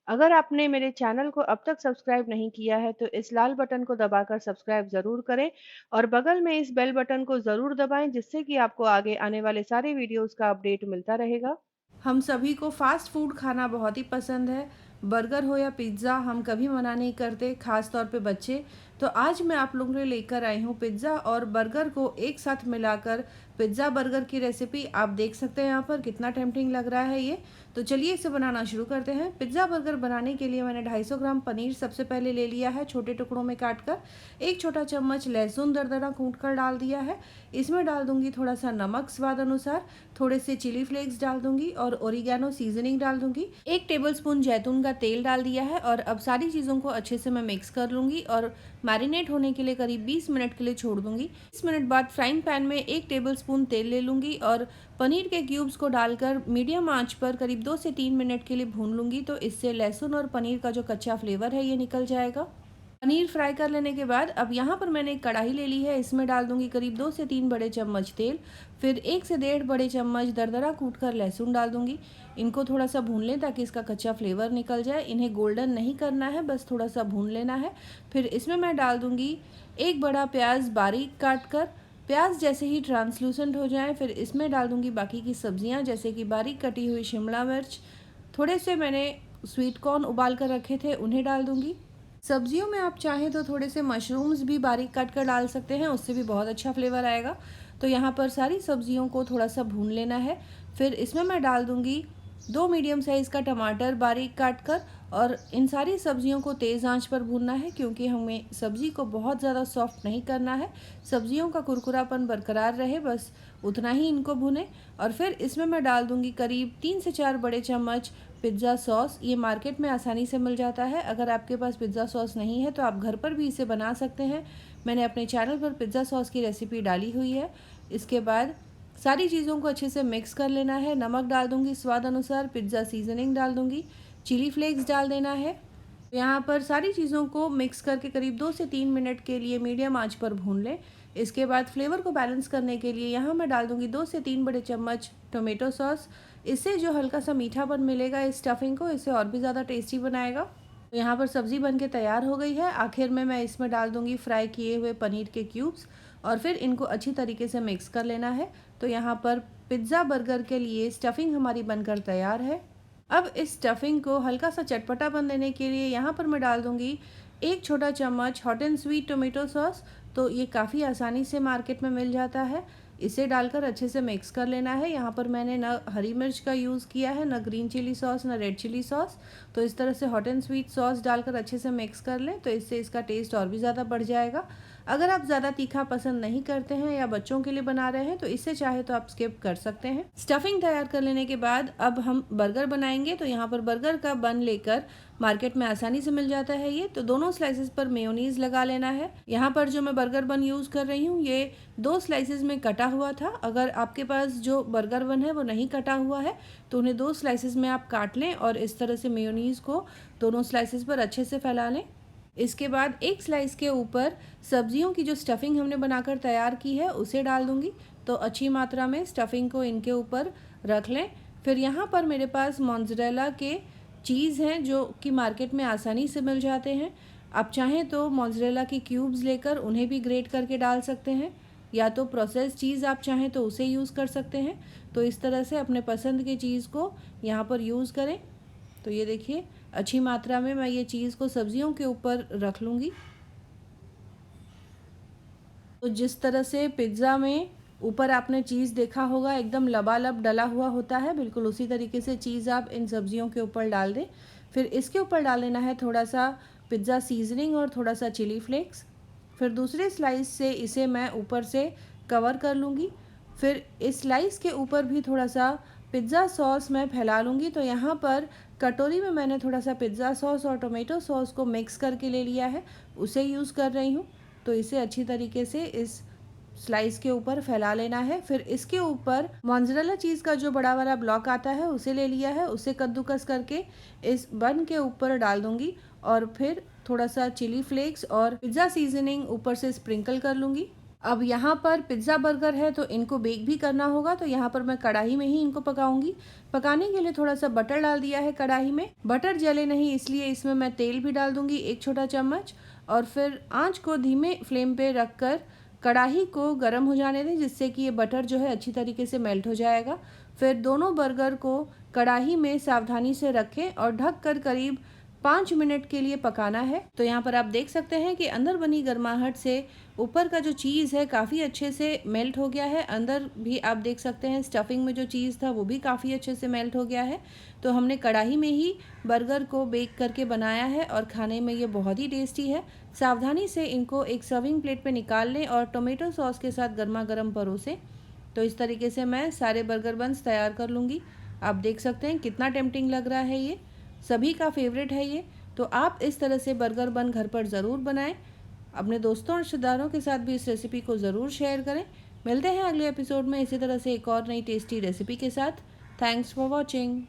अगर आपने मेरे चैनल को अब तक सब्सक्राइब नहीं किया है तो इस लाल बटन को दबाकर सब्सक्राइब ज़रूर करें और बगल में इस बेल बटन को ज़रूर दबाएं जिससे कि आपको आगे आने वाले सारे वीडियोस का अपडेट मिलता रहेगा। हम सभी को फ़ास्ट फूड खाना बहुत ही पसंद है। बर्गर हो या पिज़्ज़ा हम कभी मना नहीं करते, ख़ास तौर पे बच्चे। तो आज मैं आप लोगों के लिए लेकर आई हूँ पिज़्ज़ा और बर्गर को एक साथ मिलाकर पिज़्ज़ा बर्गर की रेसिपी। आप देख सकते हैं यहाँ पर कितना टेम्प्टिंग लग रहा है ये। तो चलिए इसे बनाना शुरू करते हैं। पिज़्ज़ा बर्गर बनाने के लिए मैंने 250 ग्राम पनीर सबसे पहले ले लिया है छोटे टुकड़ों में काट कर। एक छोटा चम्मच लहसुन दरदरा कूट कर डाल दिया है। इसमें डाल दूंगी थोड़ा सा नमक स्वाद अनुसार, थोड़े से चिली फ्लेक्स डाल दूंगी और ओरिगेनो सीजनिंग डाल दूंगी। 1 टेबलस्पून जैतून का तेल डाल दिया है और अब सारी चीज़ों को अच्छे से मैं मिक्स कर लूंगी और मैरिनेट होने के लिए करीब 20 मिनट के लिए छोड़ दूंगी। 20 मिनट बाद फ्राइंग पैन में 1 टेबलस्पून तेल ले लूंगी और पनीर के क्यूब्स को डालकर मीडियम आंच पर करीब 2 से 3 मिनट के लिए भून लूंगी। तो इससे लहसुन और पनीर का जो कच्चा फ्लेवर है ये निकल जाएगा। पनीर फ्राई कर लेने के बाद अब यहाँ पर मैंने एक कढ़ाई ले ली है। इसमें डाल दूंगी करीब 2 से 3 बड़े चम्मच तेल। फिर 1 से 1.5 बड़े चम्मच दरदरा कूट कर लहसुन डाल दूंगी। इनको थोड़ा सा भून लें ताकि इसका कच्चा फ्लेवर निकल जाए। इन्हें गोल्डन नहीं करना है, बस थोड़ा सा भून लेना है। फिर इसमें मैं डाल दूंगी एक बड़ा प्याज बारीक काट कर। प्याज जैसे ही ट्रांसलूसेंट हो जाए फिर इसमें डाल दूंगी बाकी की सब्जियां, जैसे कि बारीक कटी हुई शिमला मिर्च, थोड़े से मैंने स्वीट कॉर्न उबाल कर रखे थे उन्हें डाल दूंगी। सब्जियों में आप चाहें तो थोड़े से मशरूम्स भी बारीक काट कर डाल सकते हैं, उससे भी बहुत अच्छा फ्लेवर आएगा। तो यहाँ पर सारी सब्जियों को थोड़ा सा भून लेना है। फिर इसमें मैं डाल दूंगी 2 मीडियम साइज़ का टमाटर बारीक काट कर और इन सारी सब्जियों को तेज़ आंच पर भूनना है, क्योंकि हमें सब्ज़ी को बहुत ज़्यादा सॉफ्ट नहीं करना है। सब्जियों का कुरकुरापन बरकरार रहे, बस उतना ही इनको भुनें। और फिर इसमें मैं डाल दूंगी करीब 3 से 4 बड़े चम्मच पिज़्ज़ा सॉस। ये मार्केट में आसानी से मिल जाता है। अगर आपके पास पिज़्ज़ा सॉस नहीं है तो आप घर पर भी इसे बना सकते हैं। मैंने अपने चैनल पर पिज़्ज़ा सॉस की रेसिपी डाली हुई है। इसके बाद सारी चीज़ों को अच्छे से मिक्स कर लेना है। नमक डाल दूंगी स्वाद अनुसार, पिज़्ज़ा सीजनिंग डाल दूंगी, चिली फ्लेक्स डाल देना है। यहाँ पर सारी चीज़ों को मिक्स करके करीब 2 से 3 मिनट के लिए मीडियम आंच पर भून लें। इसके बाद फ्लेवर को बैलेंस करने के लिए यहाँ मैं डाल दूंगी 2 से 3 बड़े चम्मच टोमेटो सॉस। इससे जो हल्का सा मीठापन मिलेगा इस स्टफिंग को, इससे और भी ज़्यादा टेस्टी बनाएगा। तो यहाँ पर सब्ज़ी बनके तैयार हो गई है। आखिर में मैं इसमें डाल दूंगी फ्राई किए हुए पनीर के क्यूब्स और फिर इनको अच्छी तरीके से मिक्स कर लेना है। तो यहाँ पर पिज़्ज़ा बर्गर के लिए स्टफिंग हमारी बनकर तैयार है। अब इस स्टफिंग को हल्का सा चटपटापन देने के लिए यहाँ पर मैं डाल दूँगी 1 छोटा चम्मच hot and sweet tomato sauce. तो ये काफ़ी आसानी से मार्केट में मिल जाता है। इसे डालकर अच्छे से मिक्स कर लेना है। यहाँ पर मैंने न हरी मिर्च का यूज़ किया है, न ग्रीन चिली सॉस, न रेड चिली सॉस। तो इस तरह से हॉट एंड स्वीट सॉस डालकर अच्छे से मिक्स कर लें, तो इससे इसका टेस्ट और भी ज़्यादा बढ़ जाएगा। अगर आप ज़्यादा तीखा पसंद नहीं करते हैं या बच्चों के लिए बना रहे हैं तो इससे चाहे तो आप स्किप कर सकते हैं। स्टफिंग तैयार कर लेने के बाद अब हम बर्गर बनाएंगे। तो यहाँ पर बर्गर का बन लेकर मार्केट में आसानी से मिल जाता है ये। तो दोनों स्लाइसेस पर मेयोनीज लगा लेना है। यहाँ पर जो मैं बर्गर बन यूज़ कर रही हूँ ये 2 स्लाइसेस में कटा हुआ था। अगर आपके पास जो बर्गर बन है वो नहीं कटा हुआ है तो उन्हें 2 स्लाइसेस में आप काट लें और इस तरह से मेयोनीज को दोनों स्लाइसेस पर अच्छे से फैला लें। इसके बाद एक स्लाइस के ऊपर सब्जियों की जो स्टफिंग हमने बनाकर तैयार की है उसे डाल दूंगी। तो अच्छी मात्रा में स्टफिंग को इनके ऊपर रख लें। फिर यहाँ पर मेरे पास मोज़रेला के चीज़ हैं जो कि मार्केट में आसानी से मिल जाते हैं। आप चाहें तो मोज़रेला की क्यूब्स लेकर उन्हें भी ग्रेट करके डाल सकते हैं, या तो प्रोसेस चीज़ आप चाहें तो उसे यूज़ कर सकते हैं। तो इस तरह से अपने पसंद की चीज़ को यहाँ पर यूज़ करें। तो ये देखिए अच्छी मात्रा में मैं ये चीज़ को सब्जियों के ऊपर रख लूँगी। तो जिस तरह से पिज़्ज़ा में ऊपर आपने चीज़ देखा होगा एकदम लबालब डला हुआ होता है, बिल्कुल उसी तरीके से चीज़ आप इन सब्जियों के ऊपर डाल दें। फिर इसके ऊपर डाल लेना है थोड़ा सा पिज़्ज़ा सीजनिंग और थोड़ा सा चिली फ्लेक्स। फिर दूसरे स्लाइस से इसे मैं ऊपर से कवर कर लूँगी। फिर इस स्लाइस के ऊपर भी थोड़ा सा पिज़्ज़ा सॉस मैं फैला लूँगी। तो यहाँ पर कटोरी में मैंने थोड़ा सा पिज़्ज़ा सॉस और टोमेटो सॉस को मिक्स करके ले लिया है, उसे यूज़ कर रही हूँ। तो इसे अच्छी तरीके से इस स्लाइस के ऊपर फैला लेना है। फिर इसके ऊपर मोज़रेला चीज़ का जो बड़ा वाला ब्लॉक आता है उसे ले लिया है, उसे कद्दूकस करके इस बन के ऊपर डाल दूँगी और फिर थोड़ा सा चिली फ्लेक्स और पिज़्ज़ा सीजनिंग ऊपर से स्प्रिंकल कर लूँगी। अब यहाँ पर पिज़्ज़ा बर्गर है तो इनको बेक भी करना होगा, तो यहाँ पर मैं कढ़ाई में ही इनको पकाऊंगी। पकाने के लिए थोड़ा सा बटर डाल दिया है कढ़ाई में। बटर जले नहीं इसलिए इसमें मैं तेल भी डाल दूंगी 1 छोटा चम्मच, और फिर आंच को धीमे फ्लेम पे रखकर कढ़ाई को गर्म हो जाने दें, जिससे कि ये बटर जो है अच्छी तरीके से मेल्ट हो जाएगा। फिर दोनों बर्गर को कढ़ाई में सावधानी से रखें और ढक कर करीब 5 मिनट के लिए पकाना है। तो यहाँ पर आप देख सकते हैं कि अंदर बनी गर्माहट से ऊपर का जो चीज़ है काफ़ी अच्छे से मेल्ट हो गया है। अंदर भी आप देख सकते हैं स्टफिंग में जो चीज़ था वो भी काफ़ी अच्छे से मेल्ट हो गया है। तो हमने कढ़ाई में ही बर्गर को बेक करके बनाया है और खाने में ये बहुत ही टेस्टी है। सावधानी से इनको एक सर्विंग प्लेट पे निकाल लें और टोमेटो सॉस के साथ गर्मा गर्म परोसें। तो इस तरीके से मैं सारे बर्गर बन्स तैयार कर लूँगी। आप देख सकते हैं कितना टेम्पटिंग लग रहा है, ये सभी का फेवरेट है ये। तो आप इस तरह से बर्गर बन घर पर ज़रूर बनाएं। अपने दोस्तों और रिश्तेदारों के साथ भी इस रेसिपी को ज़रूर शेयर करें। मिलते हैं अगले एपिसोड में इसी तरह से एक और नई टेस्टी रेसिपी के साथ। Thanks for watching.